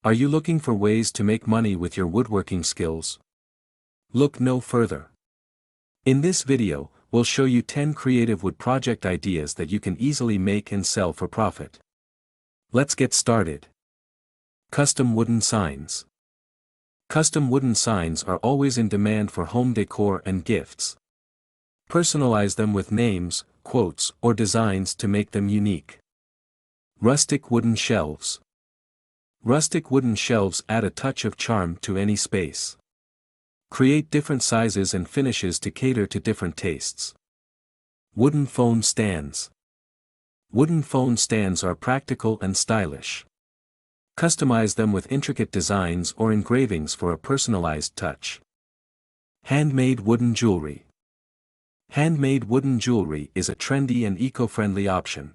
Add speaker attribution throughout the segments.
Speaker 1: Are you looking for ways to make money with your woodworking skills? Look no further. In this video, we'll show you 10 creative wood project ideas that you can easily make and sell for profit. Let's get started. Custom wooden signs. Custom wooden signs are always in demand for home decor and gifts. Personalize them with names, quotes, or designs to make them unique. Rustic wooden shelves. Rustic wooden shelves add a touch of charm to any space. Create different sizes and finishes to cater to different tastes. Wooden phone stands. Wooden phone stands are practical and stylish. Customize them with intricate designs or engravings for a personalized touch. Handmade wooden jewelry. Handmade wooden jewelry is a trendy and eco-friendly option.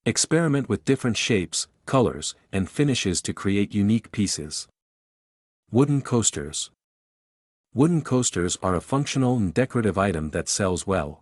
Speaker 1: Experiment with different shapes, colors, and finishes to create unique pieces. Wooden coasters. Wooden coasters are a functional and decorative item that sells well.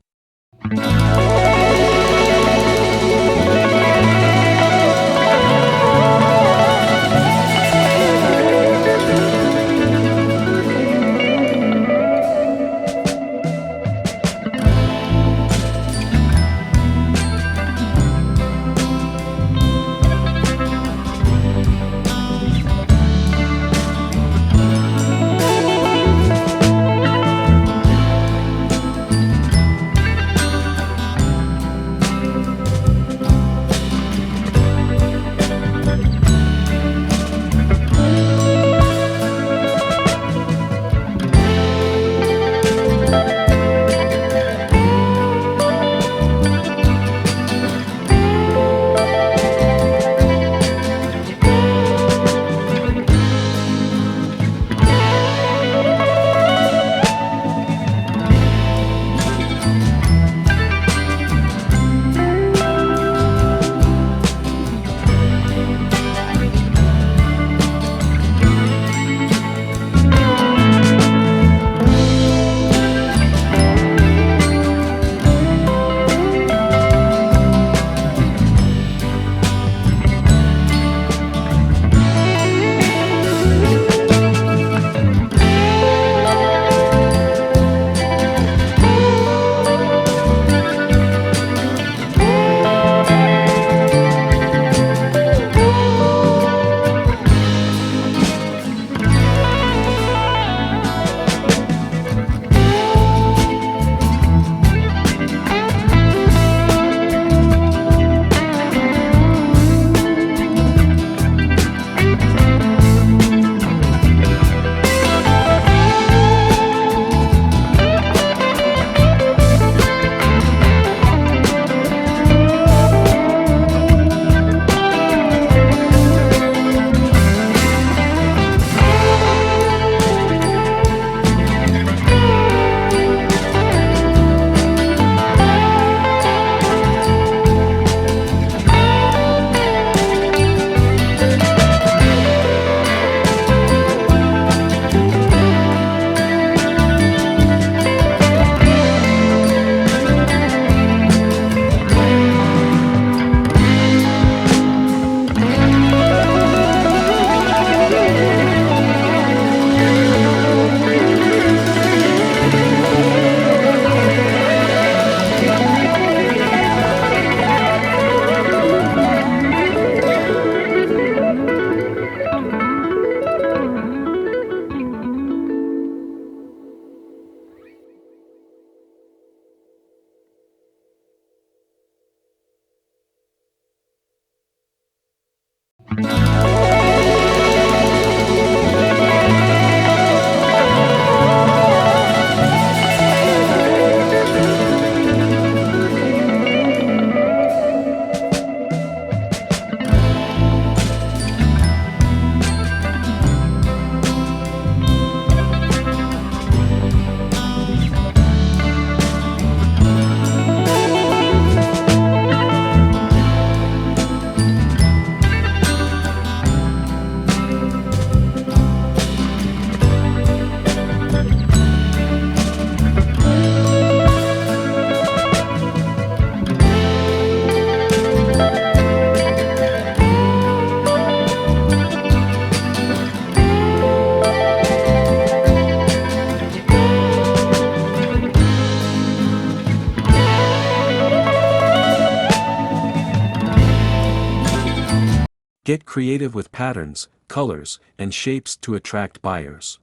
Speaker 1: Get creative with patterns, colors, and shapes to attract buyers.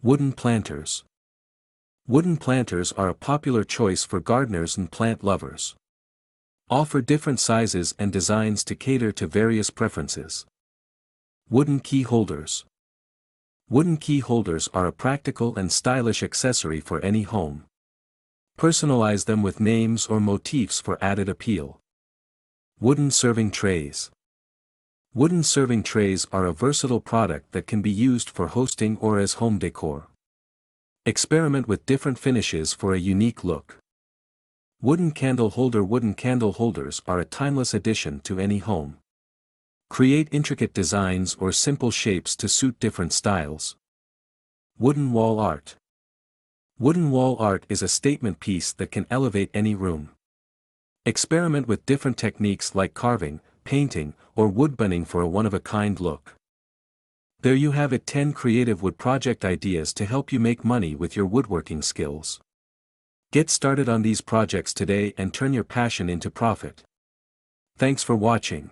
Speaker 1: Wooden planters. Wooden planters are a popular choice for gardeners and plant lovers. Offer different sizes and designs to cater to various preferences. Wooden key holders. Wooden key holders are a practical and stylish accessory for any home. Personalize them with names or motifs for added appeal. Wooden serving trays. Wooden serving trays are a versatile product that can be used for hosting or as home decor. Experiment with different finishes for a unique look. Wooden candle holder. Wooden candle holders are a timeless addition to any home. Create intricate designs or simple shapes to suit different styles. Wooden wall art. Wooden wall art is a statement piece that can elevate any room. Experiment with different techniques like carving, painting, or woodbending for a one-of-a-kind look. There you have it, 10 creative wood project ideas to help you make money with your woodworking skills. Get started on these projects today and turn your passion into profit. Thanks for watching.